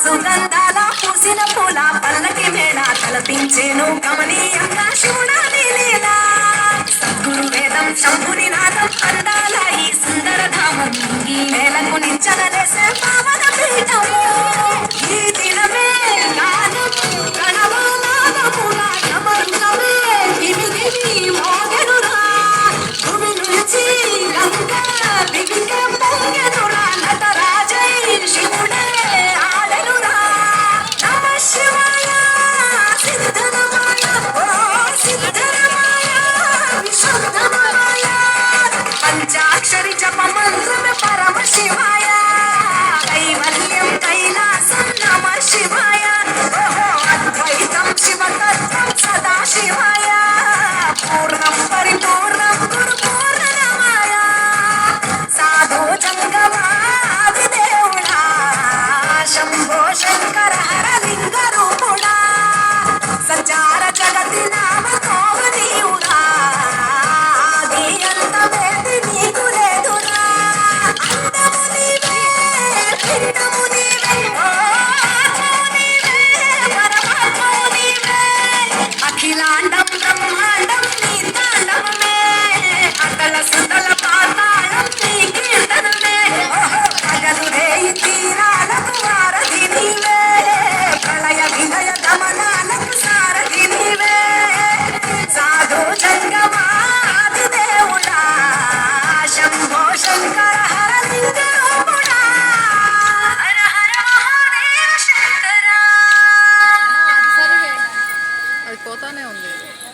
సుగంధాల పూసిన పూల పల్లకి మేళ తలపించేను కమనీయంగా శివుడాది లీలా సద్గురు వేదం శంభుని నాదం అందాల ఈ సుందర ధామం ఈ నేలకు నిచ్చనలేసే పావన పీఠము ఈ దినమే గానము గణనాదముల నమరుగమే దివి దివి మోగెనురా భూమి నుంచి గంగా దివికే పొంగెనురా నటరాజై శివుడే ఆడెనురా నమ శివాయ సిద్ధనమాయ ఓ సిద్ధనమాయ విశుద్ధనమాయ పంచాక్షరి జప మంత్రమే పరమ శివాయ కైవల్యం కైలాసం నమ శివాయ ఓహో అద్వైతం శివతత్వం సదా శివాయ పూర్ణం పరిపూర్ణం గురు పూర్ణమాయ సాధు జంగమాది దేవుడా శంభో శంకర హర లింగ రూపుడా సంచార జగతి నామ కోవనీయుడా ఆది అంతమేది నీకు లేదురా అందము నీవే పిండము నీవే ఓ ఆత్మము నీవే పరమాత్మము నీవే అఖిలాండం బ్రహ్మాండం నీ తాండవమే అతల సుతల పాతాళం నీ కీర్తనమే ఓహో పగలు రేయి తీరాలకు వారధి నీవే ప్రళయ విలయ గమనాలకు సారథి నీవే సాధు జంగమాది దేవుడా శంభో శంకర హర లింగ రూపుడా హర హర మహాదేవ శంకర అది సరిగే అది పోతానే ఉంది.